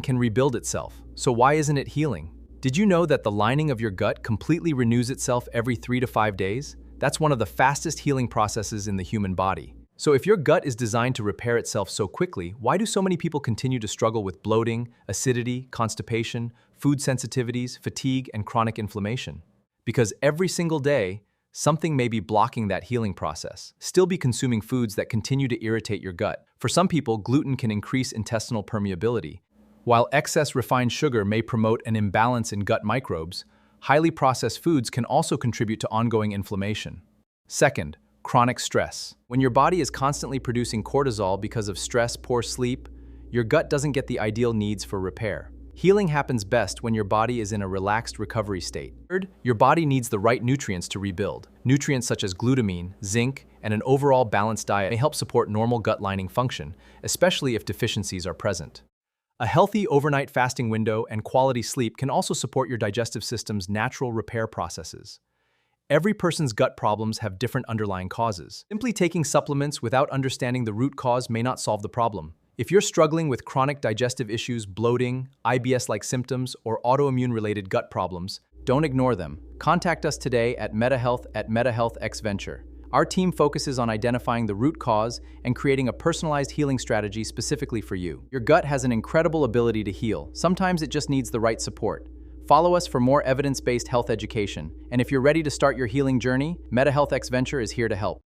can rebuild itself, so why isn't it healing? Did you know that the lining of your gut completely renews itself every 3 to 5 days? That's one of the fastest healing processes in the human body. So if your gut is designed to repair itself so quickly, why do so many people continue to struggle with bloating, acidity, constipation, food sensitivities, fatigue, and chronic inflammation? Because every single day, something may be blocking that healing process. Still be consuming foods that continue to irritate your gut. For some people, gluten can increase intestinal permeability. While excess refined sugar may promote an imbalance in gut microbes, highly processed foods can also contribute to ongoing inflammation. Second, chronic stress. When your body is constantly producing cortisol because of stress, poor sleep, your gut doesn't get the ideal needs for repair. Healing happens best when your body is in a relaxed recovery state. Third, your body needs the right nutrients to rebuild. Nutrients such as glutamine, zinc, and an overall balanced diet may help support normal gut lining function, especially if deficiencies are present. A healthy overnight fasting window and quality sleep can also support your digestive system's natural repair processes. Every person's gut problems have different underlying causes. Simply taking supplements without understanding the root cause may not solve the problem. If you're struggling with chronic digestive issues, bloating, IBS-like symptoms, or autoimmune-related gut problems, don't ignore them. Contact us today at MetaHealth@MetaHealthXVenture. Our team focuses on identifying the root cause and creating a personalized healing strategy specifically for you. Your gut has an incredible ability to heal. Sometimes it just needs the right support. Follow us for more evidence-based health education. And if you're ready to start your healing journey, MetaHealthXVenture is here to help.